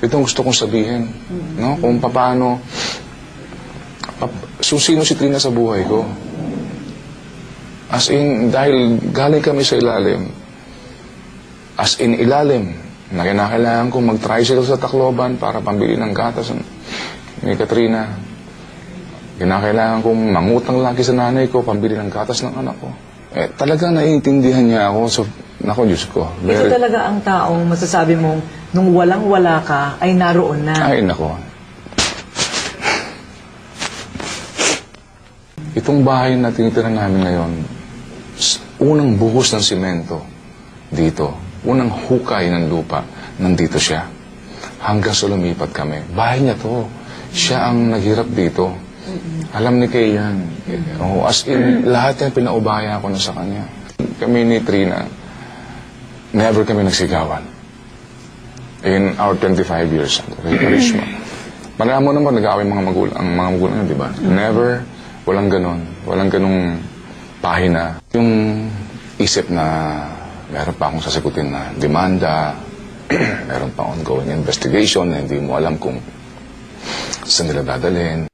Ito ang gusto kong sabihin. No? Kung paano, sino si Trina sa buhay ko. As in, dahil galing kami sa ilalim, as in ilalim, na kinakailangan kong mag-tricycle sa Tacloban para pambili ng gatas ni Katrina. Kinakailangan kong mangutang lagi sa nanay ko, pambili ng gatas ng anak ko. Eh, talagang naiintindihan niya ako. So, naku, Diyos ko. Ito talaga ang taong masasabi mong nung walang-wala ka, ay naroon na. Ay, naku. Itong bahay na tinitira namin ngayon, unang buhos ng simento dito, unang hukay ng lupa, nandito siya. Hanggang sa lumipat kami. Bahay niya to. Siya ang naghirap dito. Alam ni Kay yan. Oh, as in, lahat yan pinaubaya ko na sa kanya. Kami ni Trina, never kami nagsigawan. In our 25 years, Karishma. Marami mo naman nag-aaway ang mga magulang, di ba? Never, walang ganon. Walang ganong pahina. Yung isip na meron pa akong sasagutin na demanda, meron pa ongoing investigation na hindi mo alam kung saan nila dadalhin.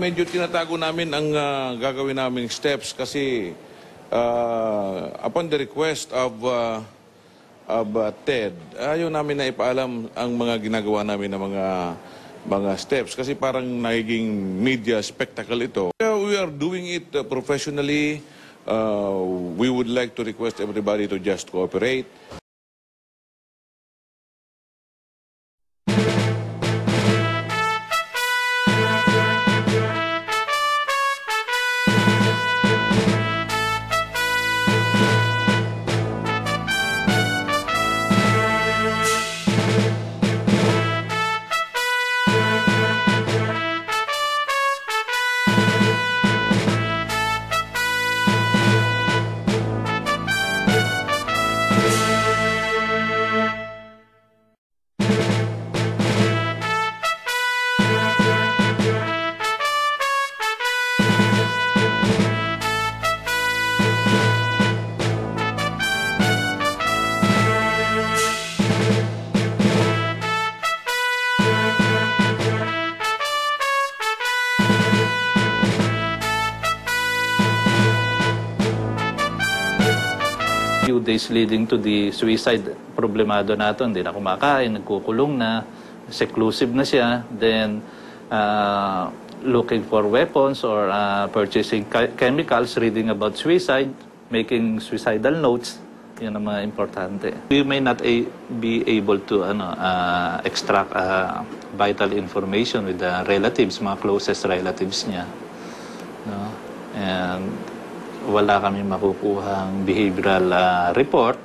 Medyo tinatago namin ang gagawin naming steps kasi upon the request of Ted, ayaw namin na ipaalam ang mga ginagawa namin na mga steps kasi parang nagiging media spectacle ito. We are doing it professionally. We would like to request everybody to just cooperate. Few days leading to the suicide, problemado na ito, hindi na kumakain, nagkukulong na, seclusive na siya, then looking for weapons or purchasing chemicals, reading about suicide, making suicidal notes, yun ang mga importante. We may not be able to extract vital information with the relatives, mga closest relatives niya. No? And wala kami makukuhang behavioral report